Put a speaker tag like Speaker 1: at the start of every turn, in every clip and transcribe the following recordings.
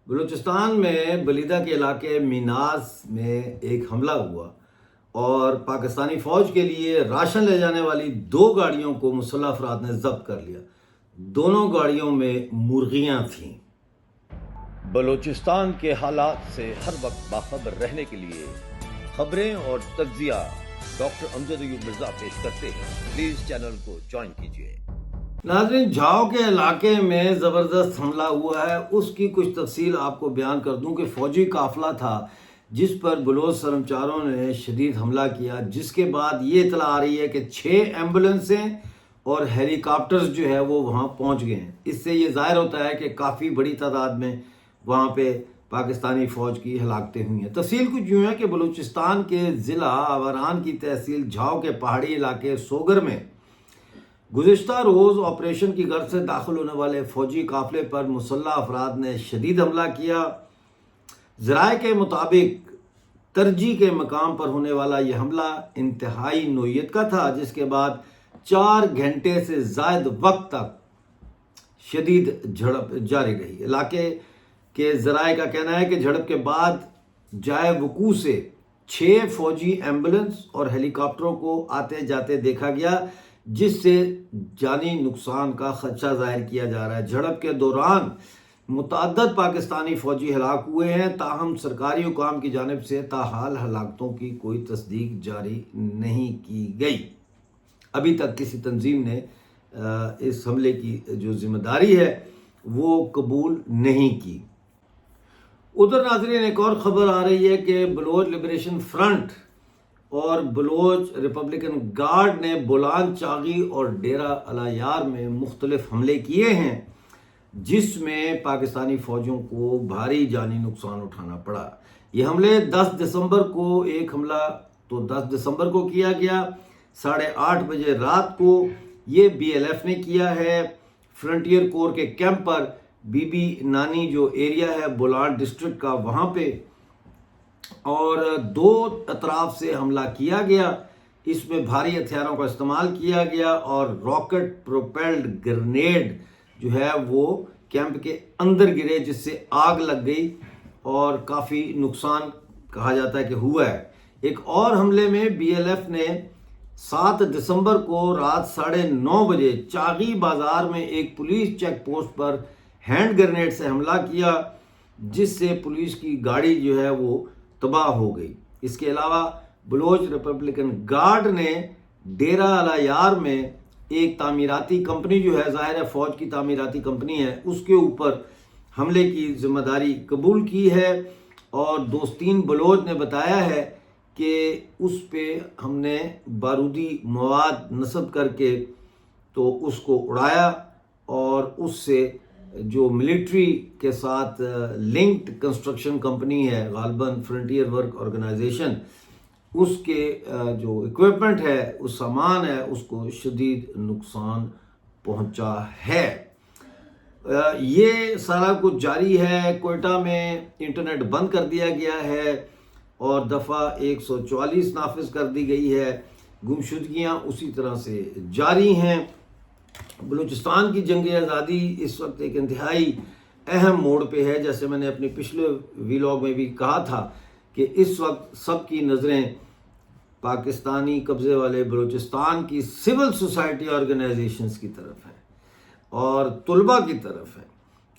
Speaker 1: بلوچستان میں بلیدہ کے علاقے میناز میں ایک حملہ ہوا اور پاکستانی فوج کے لیے راشن لے جانے والی 2 گاڑیوں کو مسلح افراد نے ضبط کر لیا۔ دونوں گاڑیوں میں مرغیاں تھیں۔
Speaker 2: بلوچستان کے حالات سے ہر وقت باخبر رہنے کے لیے خبریں اور تجزیہ ڈاکٹر امجد ایوب مرزا پیش کرتے ہیں۔ پلیز چینل کو جوائن کیجیے۔
Speaker 1: ناظرین، جھاؤ کے علاقے میں زبردست حملہ ہوا ہے، اس کی کچھ تفصیل آپ کو بیان کر دوں کہ فوجی قافلہ تھا جس پر بلوچ سرمچاروں نے شدید حملہ کیا، جس کے بعد یہ اطلاع آ رہی ہے کہ 6 ایمبولنسیں اور ہیلی کاپٹرز جو ہے وہ وہاں پہنچ گئے ہیں۔ اس سے یہ ظاہر ہوتا ہے کہ کافی بڑی تعداد میں وہاں پہ پاکستانی فوج کی ہلاکتیں ہوئی ہیں۔ تفصیل کچھ یوں ہے کہ بلوچستان کے ضلع آوران کی تحصیل جھاؤ کے پہاڑی علاقے سوگر میں گزشتہ روز آپریشن کی غرض سے داخل ہونے والے فوجی قافلے پر مسلح افراد نے شدید حملہ کیا۔ ذرائع کے مطابق ترجیح کے مقام پر ہونے والا یہ حملہ انتہائی نوعیت کا تھا، جس کے بعد 4 گھنٹے سے زائد وقت تک شدید جھڑپ جاری رہی۔ علاقے کے ذرائع کا کہنا ہے کہ جھڑپ کے بعد جائے وقوع سے 6 فوجی ایمبولنس اور ہیلی کاپٹروں کو آتے جاتے دیکھا گیا، جس سے جانی نقصان کا خدشہ ظاہر کیا جا رہا ہے۔ جھڑپ کے دوران متعدد پاکستانی فوجی ہلاک ہوئے ہیں، تاہم سرکاری حکام کی جانب سے تاحال ہلاکتوں کی کوئی تصدیق جاری نہیں کی گئی۔ ابھی تک کسی تنظیم نے اس حملے کی جو ذمہ داری ہے وہ قبول نہیں کی۔ ادھر ناظرین، ایک اور خبر آ رہی ہے کہ بلوچ لبریشن فرنٹ اور بلوچ ریپبلکن گارڈ نے بولان چاغی اور ڈیرہ الایار میں مختلف حملے کیے ہیں، جس میں پاکستانی فوجوں کو بھاری جانی نقصان اٹھانا پڑا۔ یہ حملے 10 دسمبر کو ایک حملہ تو 10 دسمبر کو کیا گیا 8:30 بجے رات کو، یہ بی ایل ایف نے کیا ہے فرنٹیئر کور کے کیمپ پر، بی بی نانی جو ایریا ہے بولان ڈسٹرکٹ کا وہاں پہ، اور 2 اطراف سے حملہ کیا گیا۔ اس میں بھاری ہتھیاروں کا استعمال کیا گیا اور راکٹ پروپیلڈ گرنیڈ جو ہے وہ کیمپ کے اندر گرے، جس سے آگ لگ گئی اور کافی نقصان کہا جاتا ہے کہ ہوا ہے۔ ایک اور حملے میں بی ایل ایف نے 7 دسمبر کو رات 9:30 بجے چاغی بازار میں ایک پولیس چیک پوسٹ پر ہینڈ گرنیڈ سے حملہ کیا، جس سے پولیس کی گاڑی جو ہے وہ تباہ ہو گئی۔ اس کے علاوہ بلوچ ریپبلکن گارڈ نے ڈیرہ الایار میں ایک تعمیراتی کمپنی جو ہے، ظاہر ہے فوج کی تعمیراتی کمپنی ہے، اس کے اوپر حملے کی ذمہ داری قبول کی ہے، اور دوستین بلوچ نے بتایا ہے کہ اس پہ ہم نے بارودی مواد نصب کر کے تو اس کو اڑایا، اور اس سے جو ملٹری کے ساتھ لنکڈ کنسٹرکشن کمپنی ہے غالباً فرنٹیئر ورک آرگنائزیشن، اس کے جو اکوپمنٹ ہے، اس سامان ہے، اس کو شدید نقصان پہنچا ہے۔ یہ سارا کچھ جاری ہے۔ کوئٹہ میں انٹرنیٹ بند کر دیا گیا ہے اور دفعہ 144 نافذ کر دی گئی ہے۔ گمشدگیاں اسی طرح سے جاری ہیں۔ بلوچستان کی جنگ آزادی اس وقت ایک انتہائی اہم موڑ پہ ہے، جیسے میں نے اپنے پچھلے ویلاگ میں بھی کہا تھا کہ اس وقت سب کی نظریں پاکستانی قبضے والے بلوچستان کی سول سوسائٹی آرگنائزیشنز کی طرف ہے اور طلباء کی طرف ہے،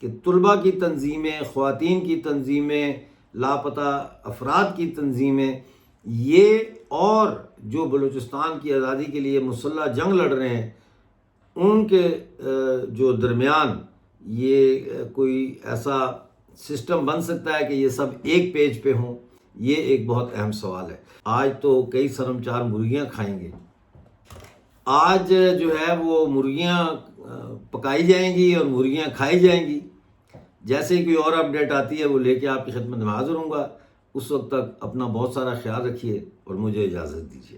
Speaker 1: کہ طلباء کی تنظیمیں، خواتین کی تنظیمیں، لاپتہ افراد کی تنظیمیں، یہ اور جو بلوچستان کی آزادی کے لیے مسلح جنگ لڑ رہے ہیں، ان کے جو درمیان یہ کوئی ایسا سسٹم بن سکتا ہے کہ یہ سب ایک پیج پہ ہوں، یہ ایک بہت اہم سوال ہے۔ آج تو کئی شرمچار مرغیاں کھائیں گے، آج جو ہے وہ مرغیاں پکائی جائیں گی اور مرغیاں کھائی جائیں گی۔ جیسے ہی کوئی اور اپڈیٹ آتی ہے وہ لے کے آپ کی خدمت میں حاضر ہوں گا۔ اس وقت تک اپنا بہت سارا خیال رکھیے اور مجھے اجازت دیجیے۔